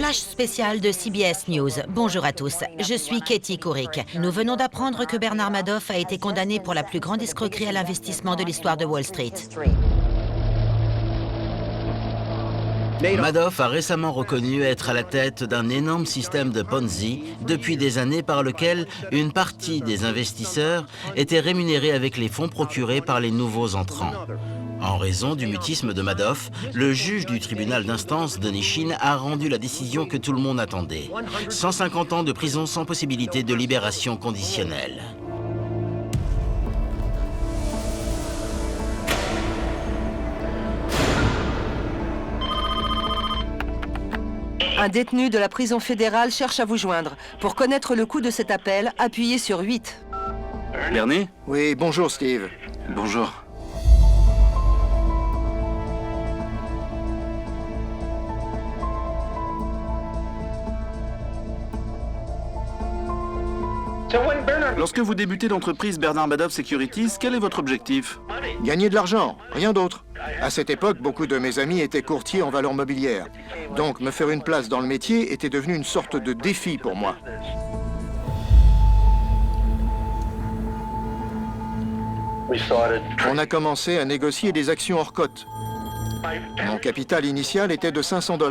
Flash spécial de CBS News. Bonjour à tous, je suis Katie Couric. Nous venons d'apprendre que Bernard Madoff a été condamné pour la plus grande escroquerie à l'investissement de l'histoire de Wall Street. Madoff a récemment reconnu être à la tête d'un énorme système de Ponzi depuis des années par lequel une partie des investisseurs était rémunérée avec les fonds procurés par les nouveaux entrants. En raison du mutisme de Madoff, le juge du tribunal d'instance de Nishin a rendu la décision que tout le monde attendait. 150 ans de prison sans possibilité de libération conditionnelle. Un détenu de la prison fédérale cherche à vous joindre. Pour connaître le coût de cet appel, appuyez sur 8. Bernie? Oui, bonjour Steve. Bonjour. Lorsque vous débutez l'entreprise Bernard Madoff Securities, quel est votre objectif? Gagner de l'argent, rien d'autre. À cette époque, beaucoup de mes amis étaient courtiers en valeurs mobilières. Donc, me faire une place dans le métier était devenu une sorte de défi pour moi. On a commencé à négocier des actions hors cote. Mon capital initial était de 500 $.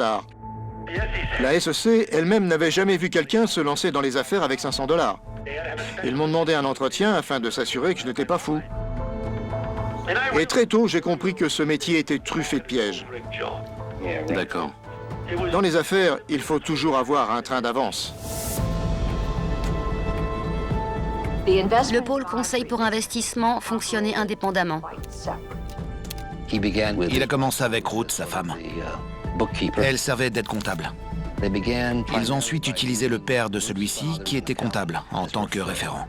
La SEC elle-même n'avait jamais vu quelqu'un se lancer dans les affaires avec 500 $. Ils m'ont demandé un entretien afin de s'assurer que je n'étais pas fou. Et très tôt, j'ai compris que ce métier était truffé de pièges. D'accord. Dans les affaires, il faut toujours avoir un train d'avance. Le pôle conseil pour investissement fonctionnait indépendamment. Il a commencé avec Ruth, sa femme. Elle servait d'aide comptable. Ils ont ensuite utilisé le père de celui-ci, qui était comptable, en tant que référent.